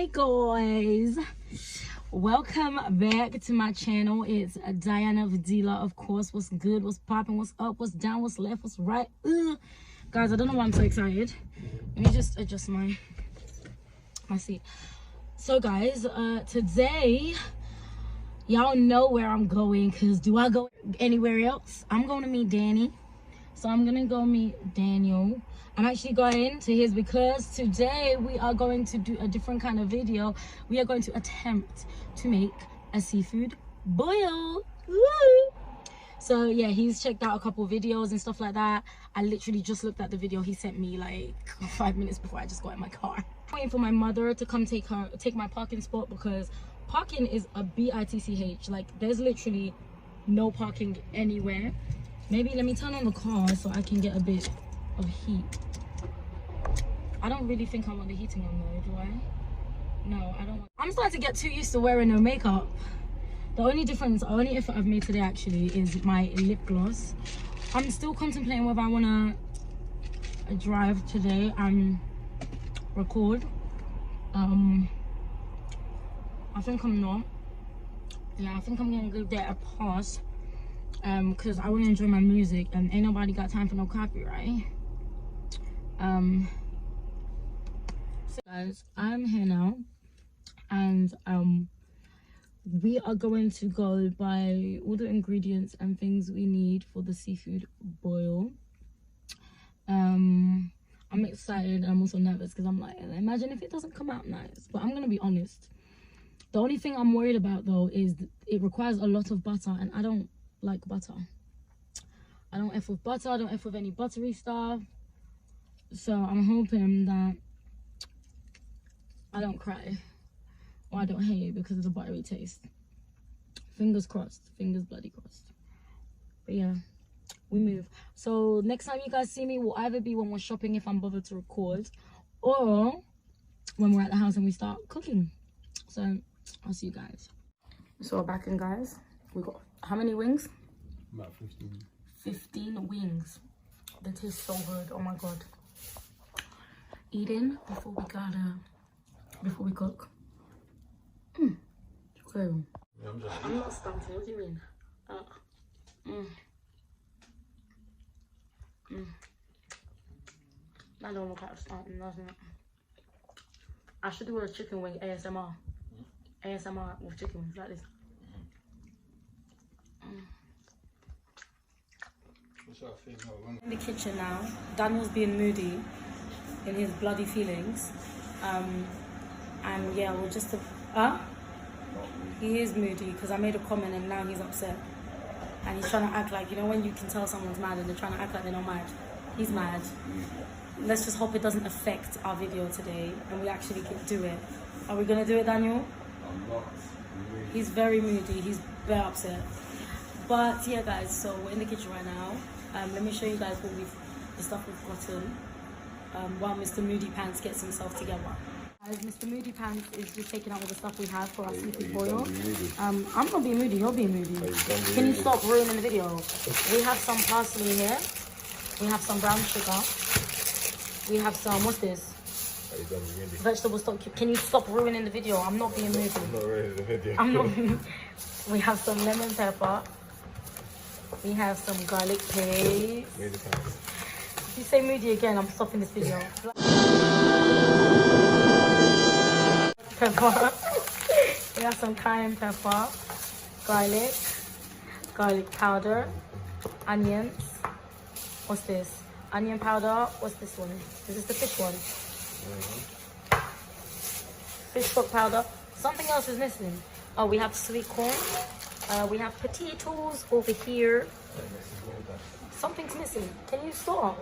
Hi guys, welcome back to my channel. It's Dianavidila, of course. What's good, what's popping, what's up, what's down, what's left, what's right. Guys, I don't know why I'm so excited. Let me just adjust my seat. So guys, today y'all know where I'm going, because do I go anywhere else? I'm going to meet Danny. So I'm gonna go meet Daniel. I'm actually going to his because today we are going to do a different kind of video. We are going to attempt to make a seafood boil. Woo! So yeah, he's checked out a couple videos and stuff like that. I literally just looked at the video he sent me like 5 minutes before I just got in my car. I'm waiting for my mother to come take my parking spot, because parking is a bitch. Like there's literally no parking anywhere. Maybe let me turn on the car so I can get a bit of heat. I don't really think I want the heating on though, do I? No, I don't. I'm starting to get too used to wearing no makeup. The only effort I've made today actually is my lip gloss. I'm still contemplating whether I want to drive today and record. I think I'm not. Yeah, I think I'm gonna give that a pause. Because I want to enjoy my music and ain't nobody got time for no copyright. So guys, I'm here now, and we are going to go buy all the ingredients and things we need for the seafood boil. I'm excited. I'm also nervous because I'm like, imagine if it doesn't come out nice. But I'm gonna be honest, the only thing I'm worried about though is it requires a lot of butter, and I don't like butter. I don't F with butter. I don't F with any buttery stuff. So I'm hoping that I don't cry or I don't hate it because of the buttery taste. Fingers crossed. Fingers bloody crossed. But yeah, we move. So next time you guys see me will either be when we're shopping, if I'm bothered to record, or when we're at the house and we start cooking. So I'll see you guys. So we're back in, guys. We got how many wings? About 15. 15 wings. They taste so good. Oh my god. Eating before we cook. Okay. Yeah, I'm not starting. What do you mean? I don't look like starting, doesn't it? I should do a chicken wing ASMR. ASMR with chicken wings like this. In the kitchen now. Daniel's being moody in his bloody feelings. And yeah, we'll just he is moody because I made a comment and now he's upset. And he's trying to act like, you know, when you can tell someone's mad and they're trying to act like they're not mad. He's mad. Let's just hope it doesn't affect our video today and we actually can do it. Are we gonna do it, Daniel? I'm not. He's very moody. He's very upset. But yeah, guys, so we're in the kitchen right now. Let me show you guys the stuff we've gotten while Mr. Moody Pants gets himself together. Guys, Mr. Moody Pants is just taking out all the stuff we have for our seafood boil. I'm not being moody, you're being moody. Can you stop ruining the video? We have some parsley here. We have some brown sugar. We have some, what's this? Vegetable stock. Can you stop ruining the video? I'm not being moody. I'm not ruining the video. I'm not being... We have some lemon pepper. We have some garlic paste. If you say moody again, I'm stopping this video. Pepper. We have some cayenne pepper, garlic powder, onions. What's this? Onion powder. What's this one? Is this the fish one? Fish stock powder. Something else is missing. Oh, we have sweet corn. We have potatoes over here. Something's missing. Can you stop?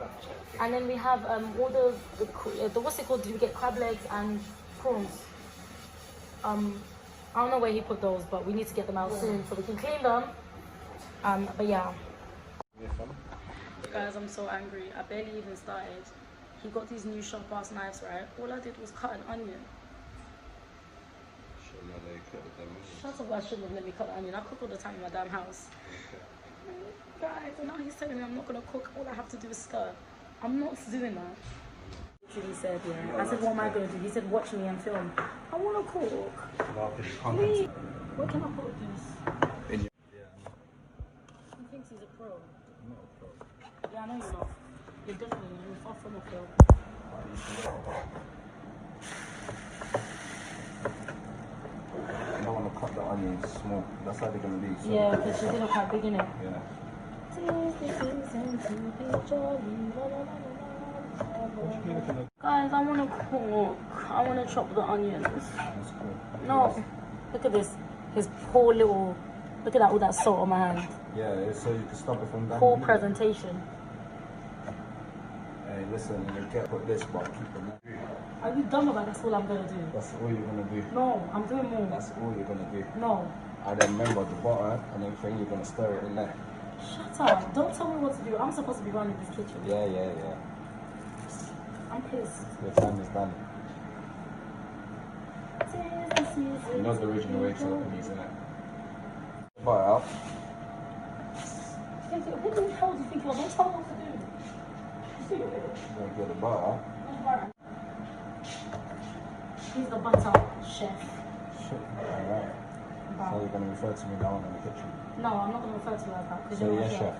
And then we have all the what's it called? Do you get crab legs and prawns? I don't know where he put those, but we need to get them out soon so we can clean them. But yeah. Guys, I'm so angry. I barely even started. He got these new sharp ass knives, right? All I did was cut an onion. Shut up, I shouldn't have let me cut the onion. I cook all the time in my damn house. Guys, and now he's telling me I'm not gonna cook. All I have to do is stir. I'm not doing that. He said, yeah. I said, what am I going to do? He said, watch me and film. I want to cook. No, because you can't. Please. Where can I put this? In your... He thinks he's a pro. I'm not a pro. Yeah, I know you're not. You're definitely not. You're far from a pro. I don't want to cut the onions small. That's how they're going to be. So Yeah, because she did quite big in it. yeah. Guys, I want to cook. I want to chop the onions. That's cool. No, look at this. His poor little. Look at that, all that salt on my hand. Yeah, it's so you can stop it from Poor damaging. presentation. Hey, listen, you get put this, but keep them. Are you dumb about that's all I'm gonna do? That's all you're gonna do. No, I'm doing more. That's all you're gonna do. No. And then remember the butter and everything, you're gonna stir it in there. Shut up. Don't tell me what to do. I'm supposed to be running this kitchen. Yeah. I'm pissed. Your time is done. You know the original way to open these, innit? Butter out. What the hell do you think you're? Don't tell me what to do. You're gonna get the butter. He's the butter chef. Shit. Alright. So you're gonna refer to me now in the kitchen. No, I'm not gonna refer to you like that. So you're yes, not chef.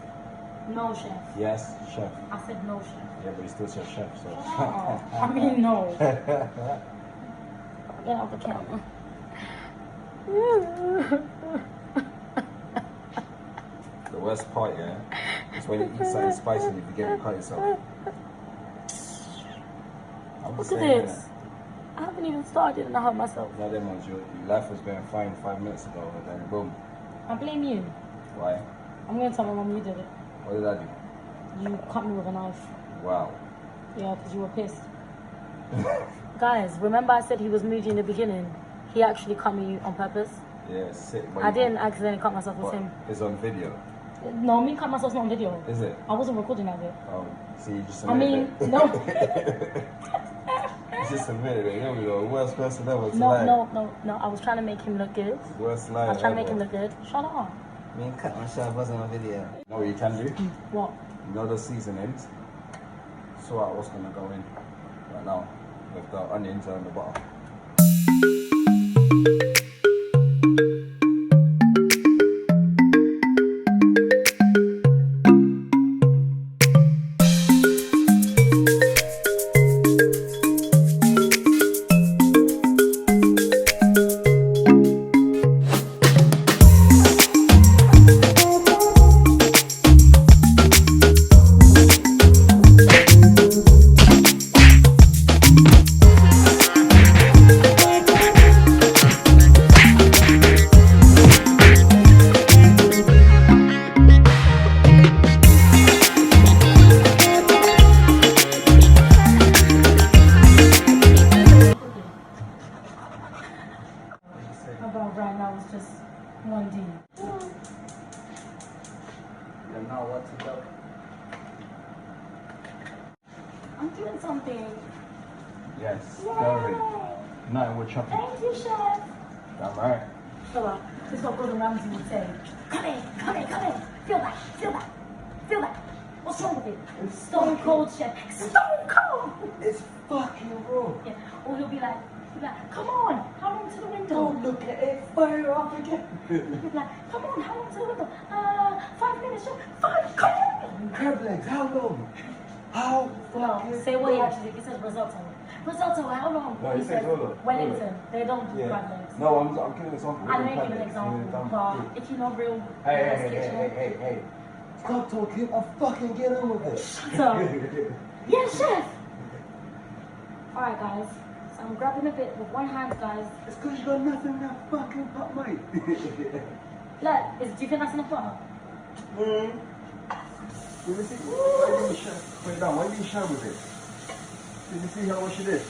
No, chef. Yes, chef. I said no, chef. Yeah, but he still says chef, so. Oh, I mean, no. Get off the camera. The worst part, yeah, is when you eat something spicy and you forget to cut yourself. I'm Look just at saying, this. innit? I haven't even started and I hurt myself. No, them ones, your life was going fine 5 minutes ago, and then boom. I blame you. Why? I'm gonna tell my mom you did it. What did I do? You cut me with a knife. Wow. Yeah, because you were pissed. Guys, remember I said he was moody in the beginning? He actually cut me on purpose. Yeah, sick. But I didn't accidentally cut myself with him. It's on video. No, me cut myself's not on video. Is it? I wasn't recording that bit. Oh, see, you just I admitted mean, it. no. You just admitted it. You're the worst person ever to No, lie. no. I was trying to make him look good. Worst lie I was trying to make ever. him look good. Shut up. Me and cut myself wasn't on video. You know what you can do? What? You know the seasonings? Sort out what's gonna go in right now with the onions and the butter. About right now it's just 1D. And now what to do? I'm doing something. Yes, very. Now we're chopping. Thank you, chef. Damn right. Fella, this is what Gordon Ramsay would say. Come in. Feel that. What's wrong with it? Stone cold, chef. Stone cold! It's fucking raw. Yeah. Or he'll be like, come on, how long to the window? Don't look at it, fire up again. He'll be like, come on, how long to the window? 5 minutes, chef. 5, come on! Crab legs, how long? How No, fucking say what he long? actually, he says risotto. Risotto, how long? No, he says Rolo. Wellington, they don't do crab legs. No, I'm giving an example. I know you give an example, but if you know real Hey. Stop talking, I'll fucking get on with it. Shut up. Yes, chef! Alright, guys. So I'm grabbing a bit with one hand, guys. It's because you got nothing in that fucking pot, mate. Look, do you think that's enough butter? Let me see. Why didn't you share? Put it down. Why didn't you share with it? Did you see how much it is?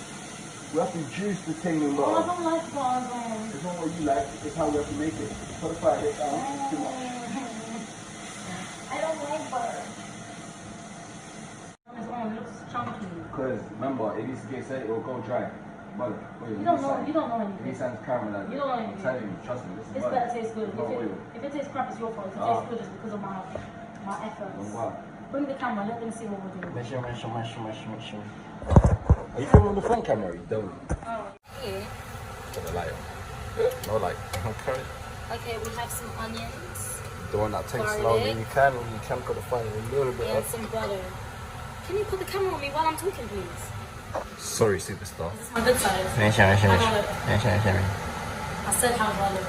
We have to juice the thing in Oh, I butter. don't like butter, though. It's not what you like, it's how we have to make it. Put the fire rate down. Too much. I don't like butter. It looks chunky. Because remember, it needs to get set, it will go dry. Butter. Oil. You don't know It anything. needs to caramelize. You don't know I'm anything. telling you, trust me, this is This butter. better taste good. It's not oil. If it tastes crap, it's your fault. If it Ah. tastes good, it's because of my efforts. Don't worry. Bring the camera, let them see what we're doing. Measure. Are you filming on the front camera? You don't. Oh, yeah. Put the light on. No light. Okay. Okay, we have some onions. The one that takes slowly. You can put the fire a little bit and up. some butter. Can you put the camera on me while I'm talking, please? Sorry, superstar. Is this my good side? Yeah. I said how do I look?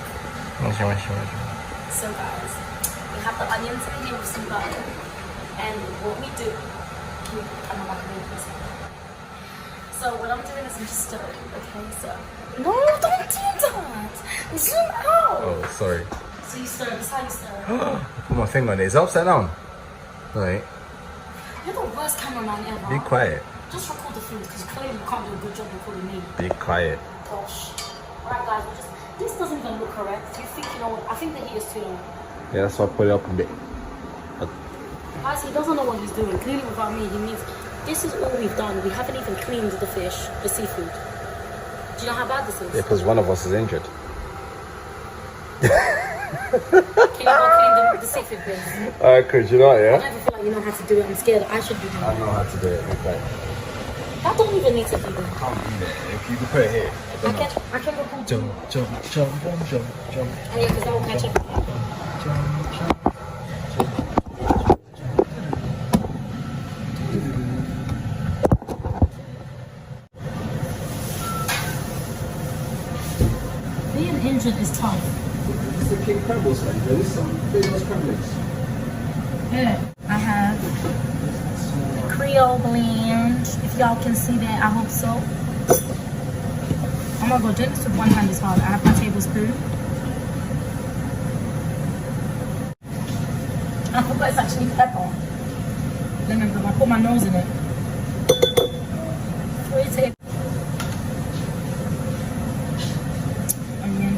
So guys, we have the onions in here with some butter. And what we do, can you put the camera back on me, please? So what I'm doing is I'm just stirring, okay? So, no, don't do that! Zoom out! Oh, sorry. So you stir, this is how you stir. I put my finger on it. It's upside down. Right. You're the worst cameraman ever. Be quiet. Just record the food, because clearly you can't do a good job recording me. Be quiet. Gosh. Alright guys, this doesn't even look correct. You think, you know what, I think the heat is too low. Yeah, that's why I put it up a bit. Guys, he doesn't know what he's doing. Clearly without me, he means, this is all we've done. We haven't even cleaned the fish, the seafood. Do you know how bad this is? Yeah, because one of us is injured. Can you go clean the seafood, please? Could you not, yeah? I never feel like you know how to do it. I'm scared. I should do that. I know how to do it. Okay. I don't even need to do that. I can't do that. If you can put it here. I can record. Jump. Oh yeah, because that will catch everything. Being injured is tough. It's a king crumbles, man. There is some famous crumbles. Yeah, I have the Creole blend. If y'all can see that, I hope so. Oh my god, doing this with one hand is hard. I have my tablespoon. I forgot it's actually pepper. Then I put my nose in it. 3 tablespoons. Onion.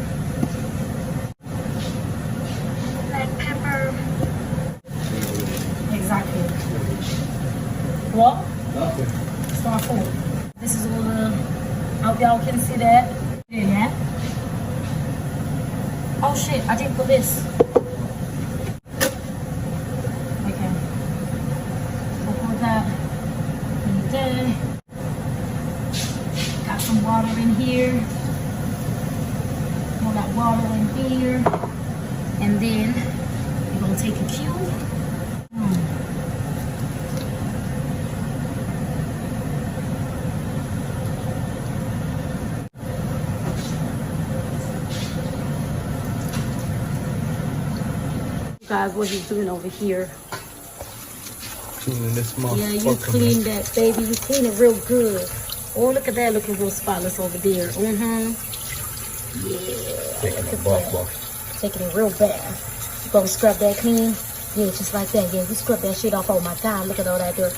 Black pepper. Exactly. What? Nothing. It's not food. This is all the. I hope y'all can see that. Yeah. Oh shit, I didn't put this. Okay. I'll put that in there. Got some water in here. Pour that water in here. And then we're gonna take a cube. Guys, what he's doing over here. Cleaning this motherfucker. Yeah, you clean that, baby. You clean it real good. Oh, look at that, looking real spotless over there. Yeah. Taking a bath. Taking a real bath. You gonna scrub that clean? Yeah, just like that. Yeah, we scrub that shit off all my time. Look at all that dirt.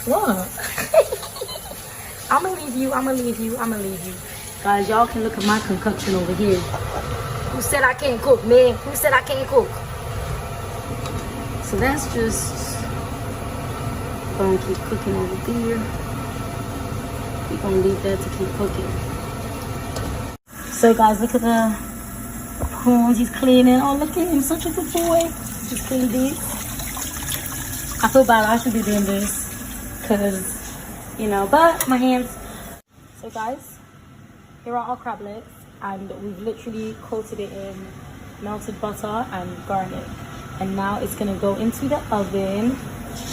What? I'ma leave you. Guys, y'all can look at my concoction over here. Who said I can't cook, man? Who said I can't cook? So that's just gonna keep cooking over there. We're gonna leave that to keep cooking. So guys, look at the prawns he's cleaning. Oh, look at him, such a good boy. Just clean these. I feel bad, I should be doing this. Cause, you know, but my hands. So guys, here are our crab legs. And we've literally coated it in melted butter and garlic. And now it's gonna go into the oven.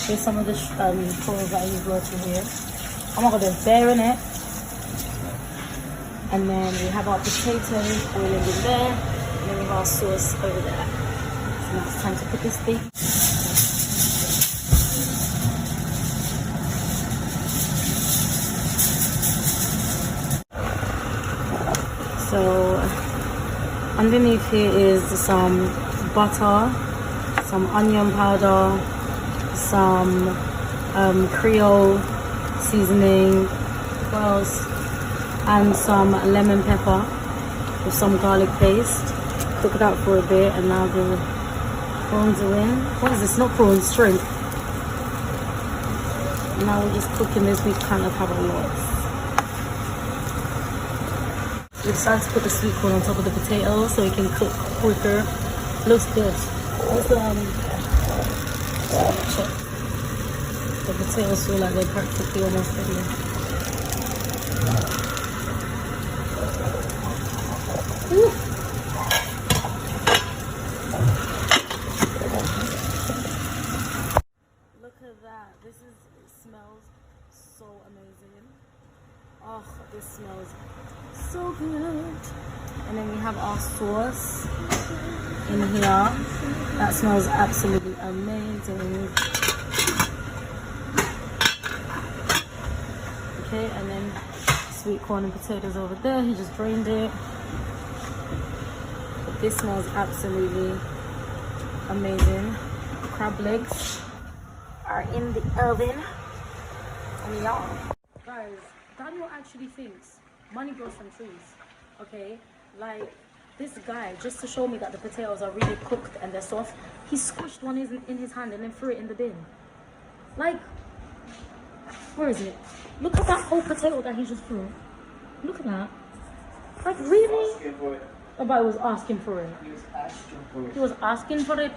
Here's some of the prawns that he's working here. Oh my god, there's bear in it. And then we have our potatoes boiling in there. And then we have our sauce over there. So now it's time to put this thing. So underneath here is some butter, some onion powder, some Creole seasoning, what else? And some lemon pepper with some garlic paste. Cook it out for a bit, and now the prawns are in. What is this? Not prawns, shrimp. Now we're just cooking this. We kind of have a lot. We decided to put the sweet corn on top of the potatoes so it can cook quicker. Looks good. Let's check. The potatoes feel like they're practically almost ready. Ooh. Look at that. It smells so amazing. Oh, this smells so good. And then we have our sauce in here. That smells absolutely amazing. Okay, and then sweet corn and potatoes over there. He just drained it. But this smells absolutely amazing. Crab legs are in the oven. And yeah. Guys, Daniel actually thinks money grows from trees. Okay? Like, this guy, just to show me that the potatoes are really cooked and they're soft, he squished one in his hand and then threw it in the bin. Like, where is it? Look at that whole potato that he just threw. Look at that. Like, really? Nobody was asking for it. He was asking for it. He was asking for it.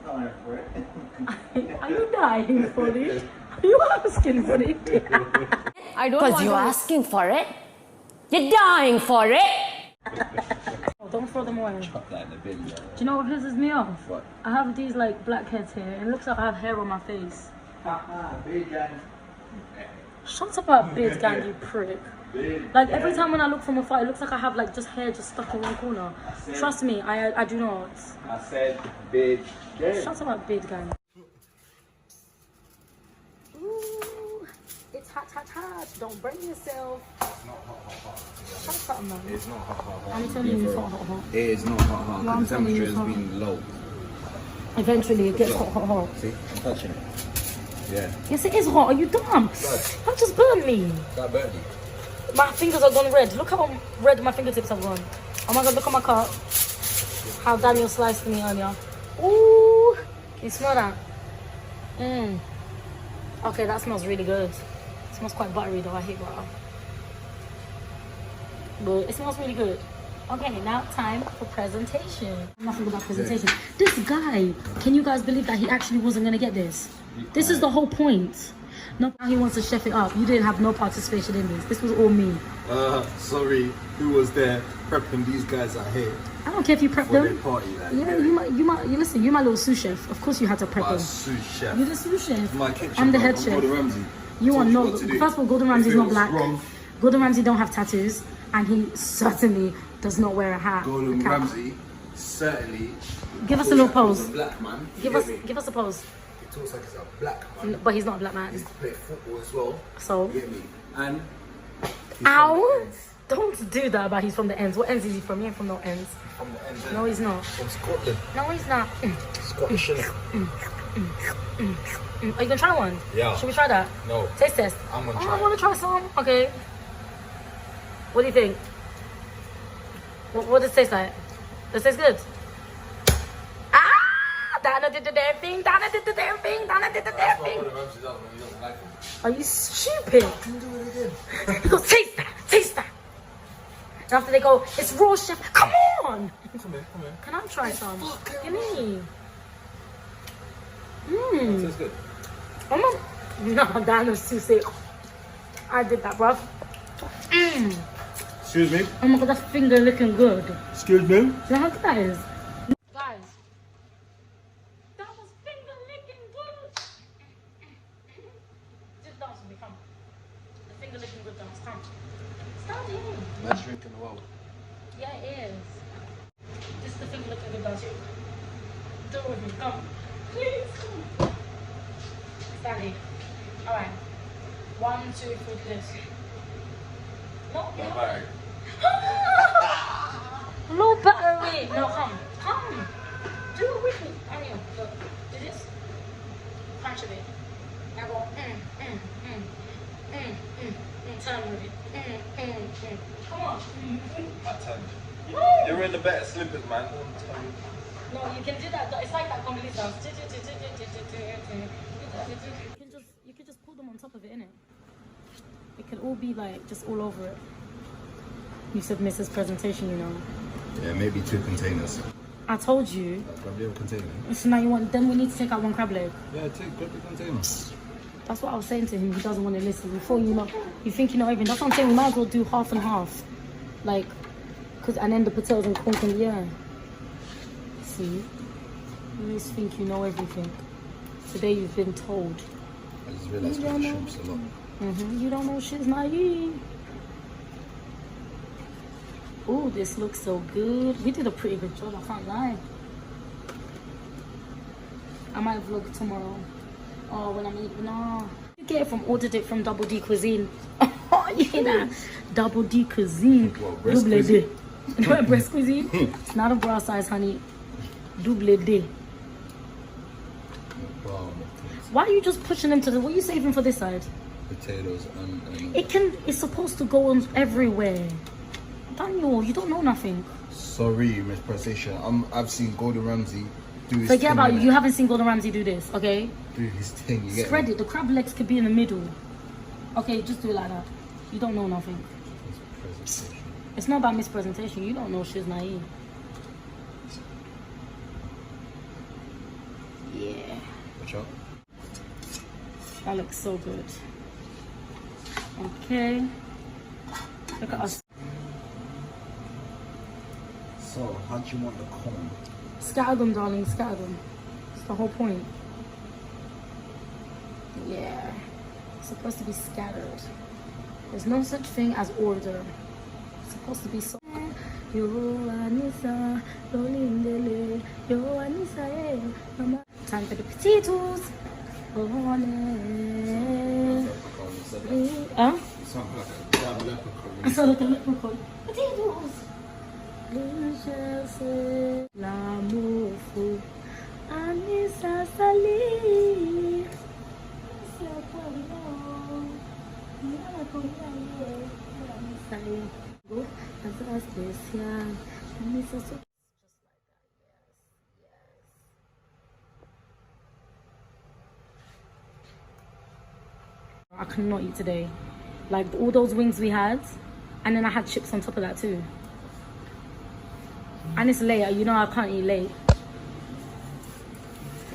Dying for it. Are you dying for it? Are you asking for it? I don't want Because you're asking for it. You're dying for it. Oh, don't throw them away. Chuck that in the bin. Do you know what pisses me off? What? I have these like blackheads here. It looks like I have hair on my face. Haha, big gang. Shut up, about beard gang, you prick. Like every time when I look from afar, it looks like I have like just hair just stuck in one corner. Trust me, I do not. I said big gang. Shut up, about beard gang. Ooh, it's hot, hot, hot. Don't burn yourself. It's not hot. Shut up, man. It's not hot. I'm telling you, it's hot, hot, hot. It is not hot. No, I'm The telling you, temperature it's has hot. been low. Eventually, it gets hot, hot, hot. See, I'm touching it. Yeah. Yes, it is hot. Are you dumb? That just burned me. That birdie. My fingers are gone red. Look how red my fingertips have gone. Oh my god, look at my cut. How Daniel sliced me earlier. Ooh, can you smell that? Mmm. Okay, that smells really good. It smells quite buttery though. I hate butter. But it smells really good. Okay, now time for presentation. Nothing about presentation. This guy, can you guys believe that he actually wasn't gonna get this? This is the whole point. No, he wants to chef it up. You didn't have no participation in this. This was all me. Sorry, who was there prepping these guys out here I don't care if you prep for their them. party? Like, Yeah, you listen, you're my little sous chef. Of course you had to prep my them. sous chef. You're the sous chef. My kitchen. I'm the bro. head chef. Gordon Ramsay. You are Told not. what to do. First of all, Gordon Ramsay's If it not was black. wrong, Gordon Ramsay don't have tattoos, and he certainly does not wear a hat. Gordon a cap. Ramsay certainly. Give us a little talks pose. like he's a black man. Give You us, get me? give us a pose. He talks like he's a black man. But he's not a black man. He's played football as well. So, You get me? And. he's from ow! the ends. Don't do that. But he's from the ends. What ends is he from? He ain't from no ends. From the ends. No, he's not. From Scotland. No, he's not. Scottish. innit? Are you gonna try one? Yeah. Should we try that? No. Taste test. I'm gonna Oh, try. I want to try some. Okay. What do you think? What does it taste like? Does it taste good? Ah! Dana did the damn thing. Dana did the damn thing. Dana did the damn thing. Gordon Ramsay does when he doesn't like him. Are you stupid? Can you do it again? He goes, taste that. Taste that. And after they go, it's raw, chef. Come on. Come here. Can I try some? Give me. That tastes good. No, Dana's too sick. I did that, bruv. Excuse me. Oh my god, that finger looking good. Excuse me. You know how good that is? Guys, that was finger licking good. This dance will become the finger licking good dance. Come. Stand here. Best drink in the world. Yeah, it is. This is the finger licking good dance. Do it with me. Come. Please come. Stand here. Alright. 1, 2, 3, this. No, no. Low battery. No, come. Do it with me. I mean, look. Do this. Punch a bit. Now go. Turn with it. Come on. I turned. You're in the better slippers, man. No, you can do that. It's like that Congolese dance. You can just pull them on top of it, innit? It can all be like just all over it. You said Mrs. Presentation, you know. Yeah, maybe 2 containers. I told you. That's probably a container. So now you want, then we need to take out 1 crab leg. Yeah, grab the container. That's what I was saying to him. He doesn't want to listen. Before you know, you think you know everything. That's what I'm saying. We might as well do half and half. Like, and then the potatoes and corn in the air. See? You always think you know everything. Today you've been told. I just realised we eat shrimps a lot. You don't know shit's naive. Oh, this looks so good. We did a pretty good job, I can't lie. I might vlog tomorrow. Oh, when I'm eating, no. You get it from, ordered it from Double D Cuisine. Oh, yeah, Double D Cuisine. What, breast cuisine? No, breast cuisine. It's not a bra size, honey. Double D. Why are you just pushing them to the, what are you saving for this side? Potatoes and it's supposed to go on everywhere. Daniel, you don't know nothing. Sorry, mispronunciation. I've seen Gordon Ramsay do his Forget thing. about you haven't seen Gordon Ramsay do this, okay? Do his thing, you get Spread me? it. The crab legs could be in the middle. Okay, just do it like that. You don't know nothing. Mispresentation. It's not about mispresentation. You don't know she's naive. Yeah. Watch out. That looks so good. Okay. Look at us. So, how do you want the corn? Scatter them, darling. Scatter them. That's the whole point. Yeah. It's supposed to be scattered. There's no such thing as order. It's supposed to be so. Time for the potatoes. Huh? I sound like a leprechaun. Potatoes. L'amour fou. Anissa Sali. I cannot eat today. Like all those wings we had, and then I had chips on top of that too. And it's late, you know I can't eat late.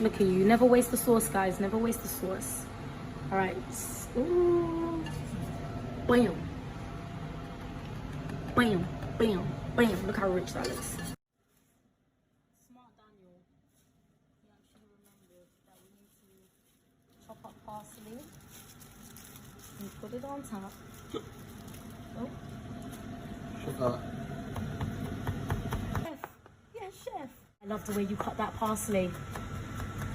Look at you, never waste the sauce, guys. Never waste the sauce. All right. Ooh. Bam. Bam, bam, bam. Look how rich that looks. Smart Daniel. Yeah, I'm sure you remember that we need to chop up parsley and put it on top. Oh. Sugar. Chef. Yes, chef. I love the way you cut that parsley.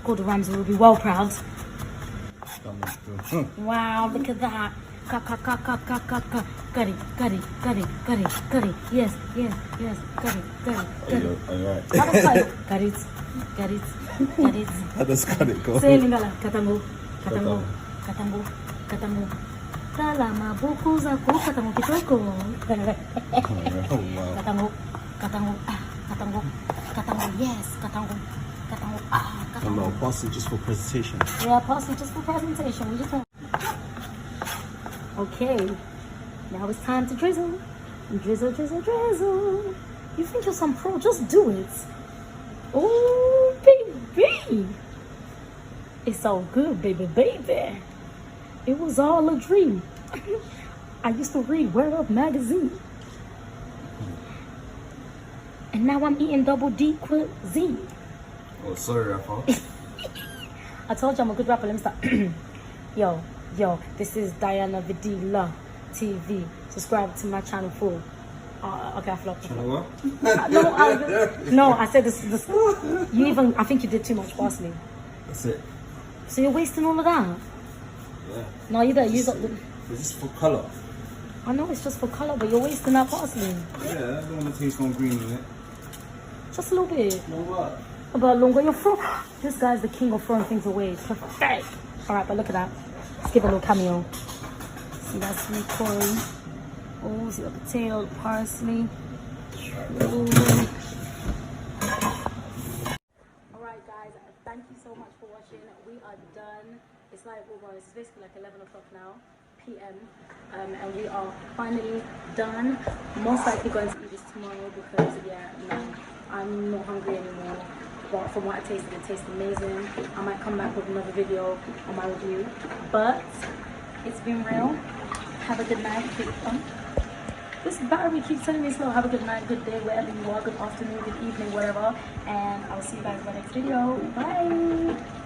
Gordon Ramsay will be well proud. Wow, look at that. Curry. Yes. Curry. Alright. Curry. How does cut it go? Say lingala. Katango. Salama buku zaku katango kitoko. Oh, wow. Katango. Yes, katango. No, parsley just for presentation. Yeah, parsley just for presentation. We just want. Okay, now it's time to drizzle. Drizzle. You think you're some pro? Just do it. Oh, baby. It's all good, baby. It was all a dream. I used to read Word Up magazine. And now I'm eating Double D Cuisine. Oh, sorry, rapper. I told you I'm a good rapper. Let me start. Yo, this is Dianavidila TV. Subscribe to my channel full. Okay, I flopped. Channel what? No, I said this. I think you did too much parsley. That's it. So you're wasting all of that? Yeah. No, you better use up the... Is this for colour? I know it's just for colour, but you're wasting that parsley. Yeah, I don't want to taste no green in it. Just a little bit. No what? But longer, you're this guy's the king of throwing things away. It's perfect. Alright, but look at that. Let's give a little cameo. See that sweet corn. Oh, see the potato, the parsley. Alright guys, thank you so much for watching. We are done. It's like almost, it's basically like 11 o'clock now, PM. And we are finally done. Most likely going to eat this tomorrow because, yeah, no, I'm not hungry anymore. But from what I tasted, it tastes amazing. I might come back with another video on my review. But it's been real. Have a good night. This battery keeps telling me slow. Have a good night, good day, wherever you are, good afternoon, good evening, whatever. And I'll see you guys in my next video. Bye.